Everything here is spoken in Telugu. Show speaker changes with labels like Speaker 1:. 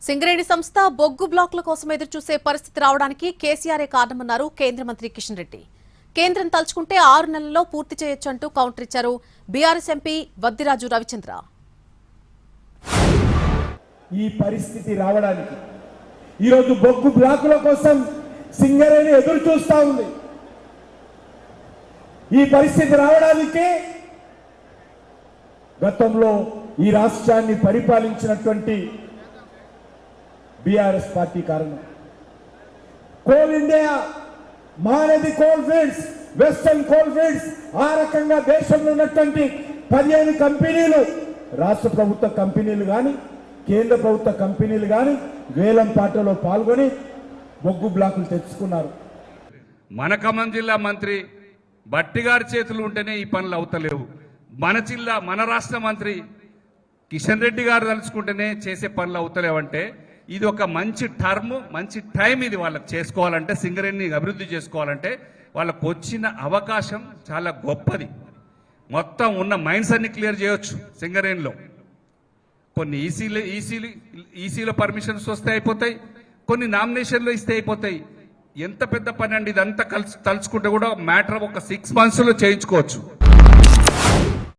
Speaker 1: సింగరేణి సంస్థ బొగ్గు బ్లాకుల కోసం ఎదురుచూసే పరిస్థితి రావడానికి కేసీఆరే కారణమన్నారు కేంద్ర మంత్రి కిషన్ రెడ్డి. కేంద్రం తలుచుకుంటే 6 నెలల్లో పూర్తి చేయొచ్చంటూ కౌంటర్ ఇచ్చారు బీఆర్ఎస్ ఎంపీ వద్దిరాజు రవిచంద్ర.
Speaker 2: ఈ పరిస్థితి రావడానికి ఈరోజు బొగ్గు బ్లాకుల కోసం సింగరేణి ఎదురు చూస్తా ఉంది. ఈ పరిస్థితి రావడానికి గతంలో ఈ రాష్ట్రాన్ని పరిపాలించినటువంటి బీఆర్ఎస్ పార్టీ కారణం. Coal India, Mahanadi coal fields, western coal fields, ఆ రకంగా దేశంలో ఉన్నటువంటి 15 కంపెనీలు, రాష్ట్ర ప్రభుత్వ కంపెనీలు కానీ కేంద్ర ప్రభుత్వ కంపెనీలు కానీ వేలం పాటలో పాల్గొని బొగ్గు బ్లాకులు తెచ్చుకున్నారు.
Speaker 3: మన ఖమ్మం జిల్లా మంత్రి భట్టి గారి చేతులు ఉంటేనే ఈ పనులు అవుతలేవు. మన రాష్ట్ర మంత్రి కిషన్ రెడ్డి గారు తలుచుకుంటేనే చేసే పనులు అవుతలేవంటే ఇది ఒక మంచి టర్మ్, మంచి టైం. ఇది వాళ్ళకి చేసుకోవాలంటే, సింగరేణిని అభివృద్ధి చేసుకోవాలంటే వాళ్ళకు వచ్చిన అవకాశం చాలా గొప్పది. మొత్తం ఉన్న మైండ్స్ అన్ని క్లియర్ చేయొచ్చు సింగరేణిలో. కొన్ని ఈసీలో పర్మిషన్స్ వస్తే అయిపోతాయి, కొన్ని నామినేషన్లో ఇస్తే అయిపోతాయి. ఎంత పెద్ద పని అండి ఇదంతా తలుచుకుంటే కూడా మ్యాటర్ ఒక 6 monthsలో చేయించుకోవచ్చు.